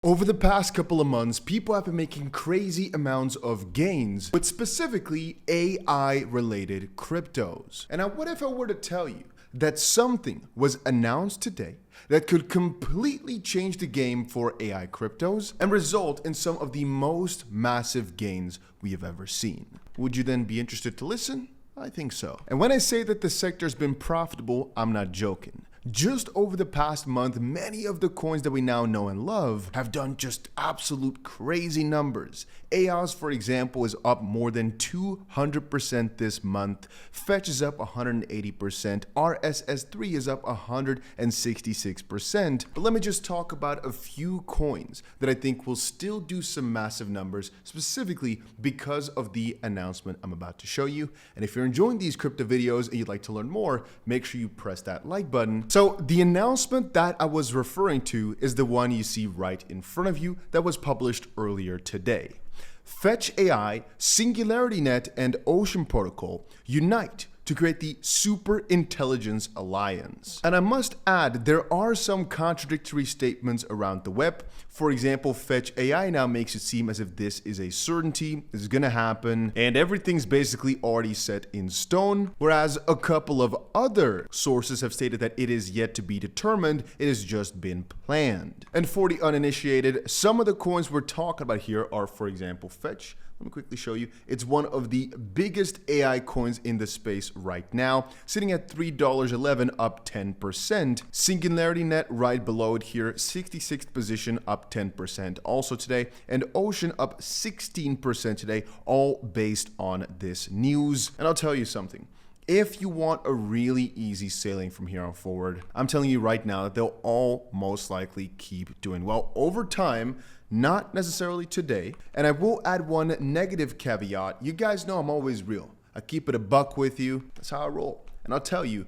Over the past couple of months, people have been making crazy amounts of gains with specifically AI-related cryptos. And now what if I were to tell you that something was announced today that could completely change the game for AI cryptos and result in some of the most massive gains we have ever seen? Would you then be interested to listen? I think so. And when I say that the sector's been profitable, I'm not joking. Just over the past month, many of the coins that we now know and love have done just absolute crazy numbers. EOS, for example, is up more than 200% this month. Fetch is up 180%. RSS3 is up 166%. But let me just talk about a few coins that I think will still do some massive numbers, specifically because of the announcement I'm about to show you. And if you're enjoying these crypto videos and you'd like to learn more, make sure you press that like button. So the announcement that I was referring to is the one you see right in front of you that was published earlier today. Fetch AI, SingularityNet, and Ocean Protocol unite to create the Superintelligence Alliance. And I must add, there are some contradictory statements around the web. For example, Fetch AI now makes it seem as if this is a certainty, this is gonna happen, and everything's basically already set in stone, whereas a couple of other sources have stated that it is yet to be determined, it has just been planned. And for the uninitiated, some of the coins we're talking about here are, for example, Fetch. Let me quickly show you. It's one of the biggest AI coins in the space right now, sitting at $3.11, up 10%. SingularityNet right below it here, 66th position, up 10% also today. And Ocean up 16% today, all based on this news. And I'll tell you something. If you want a really easy sailing from here on forward, I'm telling you right now that they'll all most likely keep doing well over time. Not necessarily today. And I will add one negative caveat. You guys know I'm always real. I keep it a buck with you. That's how I roll. And I'll tell you,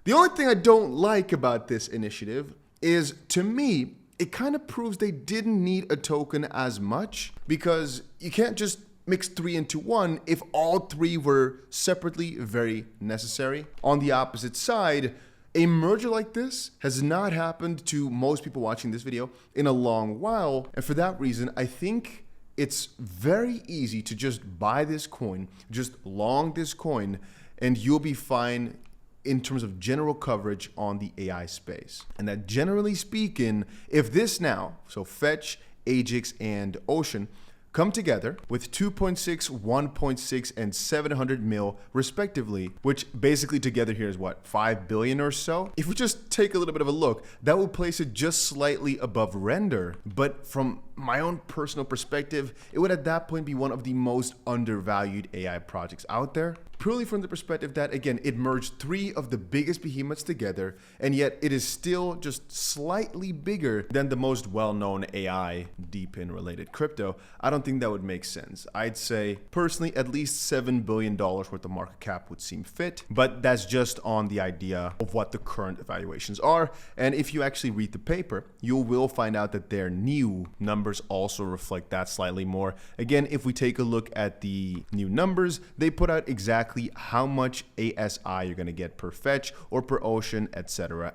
the only thing I don't like about this initiative is, to me, it kind of proves they didn't need a token as much, because you can't just mix three into one if all three were separately very necessary. On the opposite side, a merger like this has not happened to most people watching this video in a long while. And for that reason, I think it's very easy to just buy this coin, just long this coin, and you'll be fine in terms of general coverage on the AI space. And that generally speaking, if this now, so Fetch, AGX, and Ocean, come together with 2.6, 1.6, and 700 mil respectively, which basically together here is what, 5 billion or so? If we just take a little bit of a look, that would place it just slightly above Render. But from my own personal perspective, it would at that point be one of the most undervalued AI projects out there. Purely from the perspective that, again, it merged three of the biggest behemoths together, and yet it is still just slightly bigger than the most well-known AI DePin related crypto. I don't think that would make sense. I'd say, personally, at least $7 billion worth of market cap would seem fit, but that's just on the idea of what the current evaluations are. And if you actually read the paper, you will find out that their new numbers also reflect that slightly more. Again, if we take a look at the new numbers, they put out exactly how much ASI you're going to get per fetch or per ocean, etc.,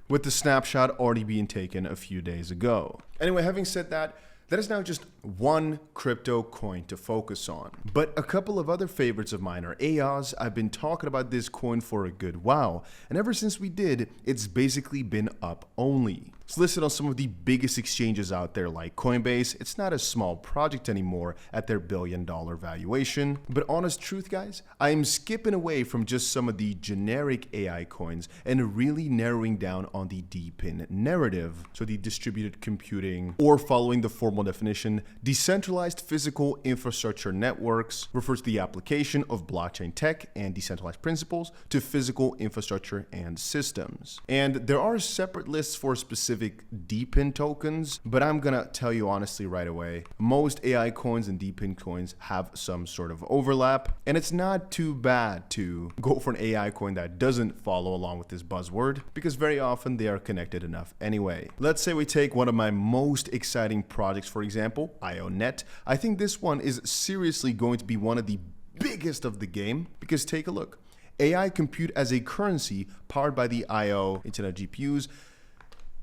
with the snapshot already being taken a few days ago. Anyway, having said that, that is now just one crypto coin to focus on. But a couple of other favorites of mine are EOS. I've been talking about this coin for a good while, and ever since we did, it's basically been up only. It's listed on some of the biggest exchanges out there like Coinbase. It's not a small project anymore at their billion-dollar valuation. But honest truth, guys, I am skipping away from just some of the generic AI coins and really narrowing down on the DePin narrative. So the distributed computing, or following the formal definition, decentralized physical infrastructure networks, refers to the application of blockchain tech and decentralized principles to physical infrastructure and systems. And there are separate lists for specific DePin tokens, but I'm gonna tell you honestly right away, most AI coins and DePin coins have some sort of overlap, and it's not too bad to go for an AI coin that doesn't follow along with this buzzword, because very often they are connected enough anyway. Let's say we take one of my most exciting projects, for example, IONET. I think this one is seriously going to be one of the biggest of the game, because take a look. AI compute as a currency powered by the IO Internet GPUs.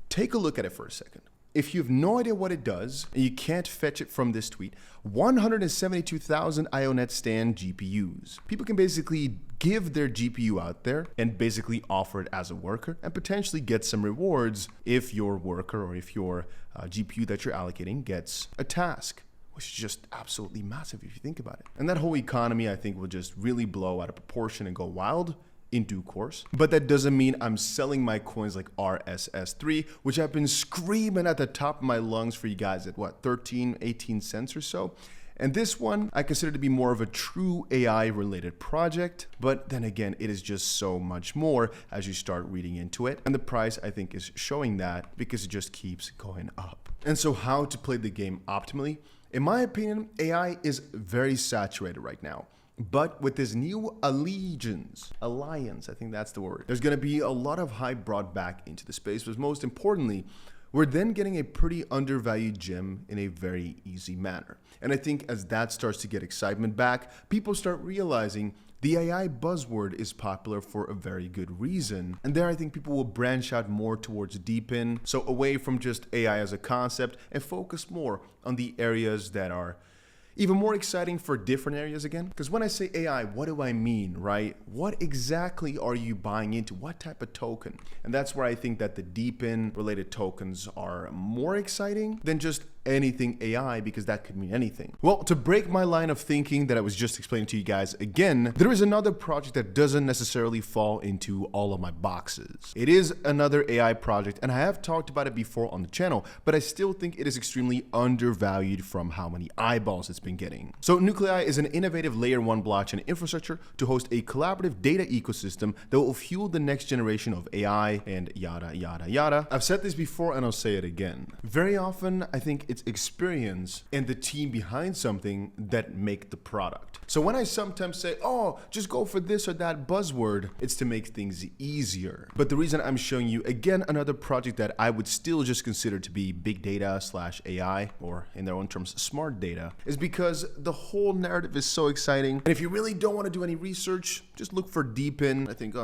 Take a look at it for a second. if you have no idea what it does and you can't fetch it from this tweet, 172,000 IONET stand GPUs. People can basically give their GPU out there and basically offer it as a worker and potentially get some rewards if your worker or if your GPU that you're allocating gets a task, which is just absolutely massive if you think about it. And that whole economy, I think, will just really blow out of proportion and go wild in due course. But that doesn't mean I'm selling my coins like RSS3, which I've been screaming at the top of my lungs for you guys at what, 13, 18 cents or so. And this one I consider to be more of a true AI related project, but then again, it is just so much more as you start reading into it. And the price, I think, is showing that because it just keeps going up. And so how to play the game optimally? In my opinion, AI is very saturated right now. But with this new alliance, I think that's the word, there's going to be a lot of hype brought back into the space. But most importantly, we're then getting a pretty undervalued gem in a very easy manner. And I think as that starts to get excitement back, people start realizing the AI buzzword is popular for a very good reason. And there I think people will branch out more towards DePin, so away from just AI as a concept and focus more on the areas that are even more exciting for different areas again. Because when I say AI, what do I mean, right? What exactly are you buying into? What type of token? And that's where I think that the DePin related tokens are more exciting than just anything AI, because that could mean anything. Well, to break my line of thinking that I was just explaining to you guys again, there is another project that doesn't necessarily fall into all of my boxes. It is another AI project, and I have talked about it before on the channel, but I still think it is extremely undervalued from how many eyeballs it's been getting. So Nucleai is an innovative layer 1 blockchain infrastructure to host a collaborative data ecosystem that will fuel the next generation of AI and yada, yada, yada. I've said this before and I'll say it again. Very often, I think it's experience and the team behind something that make the product. So when I sometimes say, oh, just go for this or that buzzword, it's to make things easier. But the reason I'm showing you again another project that I would still just consider to be big data / AI, or in their own terms, smart data, is because the whole narrative is so exciting. And if you really don't want to do any research, just look for DePin. I think,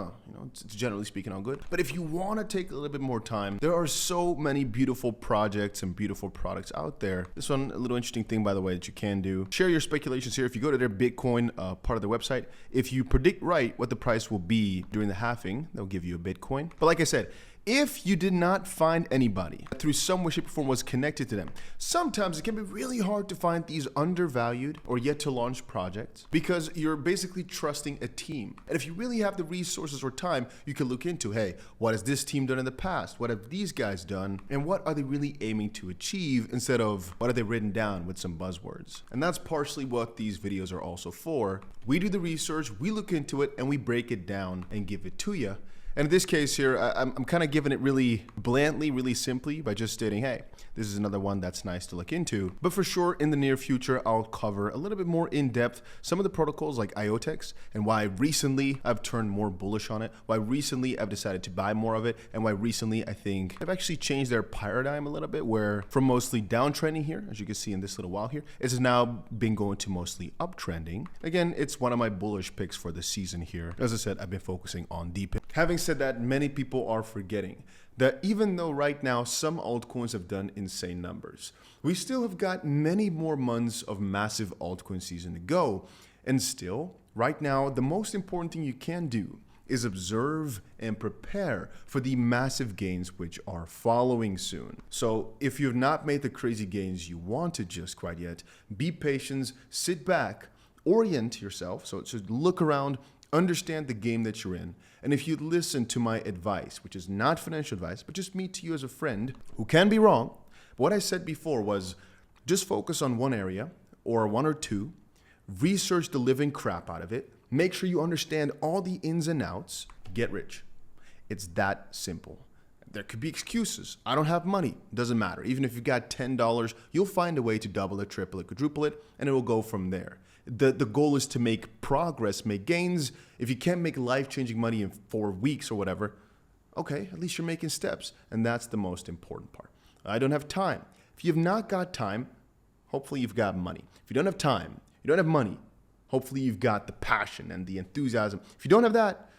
it's generally speaking all good. But if you want to take a little bit more time, there are so many beautiful projects and beautiful products out there. This one, a little interesting thing, by the way, that you can do. Share your speculations here. If you go to their Bitcoin part of their website, if you predict right what the price will be during the halving, they'll give you a Bitcoin. But like I said, if you did not find anybody that through some way, shape, or form was connected to them, sometimes it can be really hard to find these undervalued or yet to launch projects because you're basically trusting a team. And if you really have the resources or time, you can look into, hey, what has this team done in the past? What have these guys done? And what are they really aiming to achieve instead of what have they written down with some buzzwords? And that's partially what these videos are also for. We do the research, we look into it, and we break it down and give it to you. And in this case here, I'm kind of giving it really blandly, really simply by just stating, hey, this is another one that's nice to look into. But for sure, in the near future, I'll cover a little bit more in depth some of the protocols like IOTEX and why recently I've turned more bullish on it, why recently I've decided to buy more of it, and why recently I think they've actually changed their paradigm a little bit, where from mostly downtrending here, as you can see in this little while here, it has now been going to mostly uptrending. Again, it's one of my bullish picks for the season here. As I said, I've been focusing on DePin. Having said that, many people are forgetting that even though right now some altcoins have done insane numbers, we still have got many more months of massive altcoin season to go. And still, right now, the most important thing you can do is observe and prepare for the massive gains which are following soon. So if you have not made the crazy gains you wanted just quite yet, be patient, sit back, orient yourself, so look around, understand the game that you're in. And if you listen to my advice, which is not financial advice, but just me to you as a friend who can be wrong, but what I said before was just focus on one area or one or two, research the living crap out of it, make sure you understand all the ins and outs, get rich. It's that simple. There could be excuses. I don't have money. Doesn't matter. Even if you've got $10, you'll find a way to double it, triple it, quadruple it, and it will go from there. The goal is to make progress, make gains. If you can't make life-changing money in 4 weeks or whatever, okay, at least you're making steps. And that's the most important part. I don't have time. If you've not got time, hopefully you've got money. If you don't have time, you don't have money, hopefully you've got the passion and the enthusiasm. If you don't have that,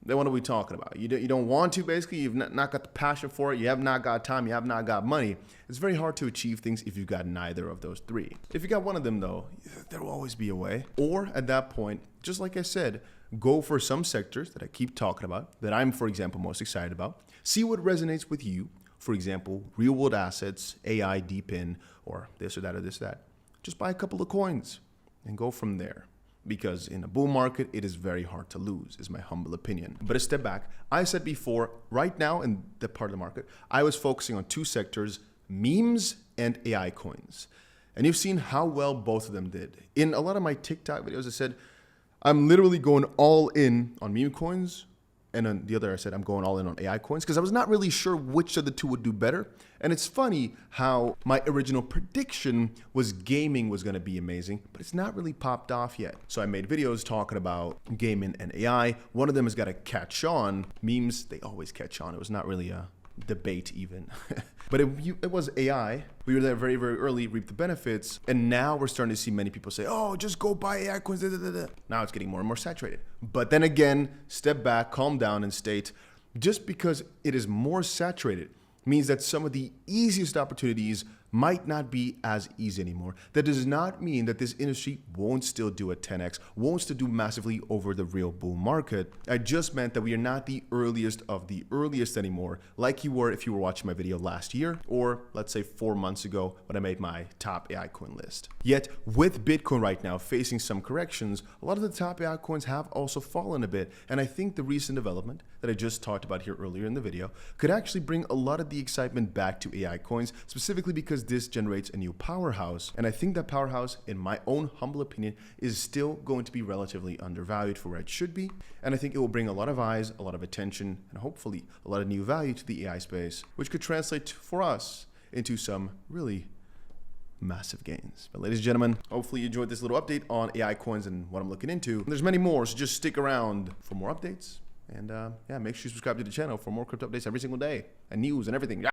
then what are we talking about? You don't want to, basically. You've not got the passion for it. You have not got time. You have not got money. It's very hard to achieve things if you've got neither of those three. If you got one of them, though, there will always be a way. Or at that point, just like I said, go for some sectors that I keep talking about, that I'm, for example, most excited about. See what resonates with you. For example, real world assets, AI, DePin, or this or that or this or that. Just buy a couple of coins and go from there. Because in a bull market, it is very hard to lose, is my humble opinion. But a step back, I said before, right now in the part of the market, I was focusing on two sectors, memes and AI coins. And you've seen how well both of them did. In a lot of my TikTok videos, I said, I'm literally going all in on meme coins. And on the other, I said, I'm going all in on AI coins because I was not really sure which of the two would do better. And it's funny how my original prediction was gaming was going to be amazing, but it's not really popped off yet. So I made videos talking about gaming and AI. One of them has got to catch on. Memes, they always catch on. It was not really a debate even. But it was AI. We were there very, very early, reaped the benefits. And now we're starting to see many people say, oh, just go buy AI coins. Da, da, da, da. Now it's getting more and more saturated. But then again, step back, calm down and state, just because it is more saturated means that some of the easiest opportunities might not be as easy anymore. That does not mean that this industry won't still do a 10x, won't still do massively over the real bull market. I just meant that we are not the earliest of the earliest anymore, like you were if you were watching my video last year, or let's say 4 months ago when I made my top AI coin list. Yet with Bitcoin right now facing some corrections, a lot of the top AI coins have also fallen a bit. And I think the recent development that I just talked about here earlier in the video could actually bring a lot of the excitement back to AI coins, specifically because this generates a new powerhouse. And I think that powerhouse, in my own humble opinion, is still going to be relatively undervalued for where it should be. And I think it will bring a lot of eyes, a lot of attention, and hopefully a lot of new value to the AI space, which could translate for us into some really massive gains. But ladies and gentlemen, hopefully you enjoyed this little update on AI coins and what I'm looking into. And there's many more, so just stick around for more updates. And yeah, make sure you subscribe to the channel for more crypto updates every single day and news and everything.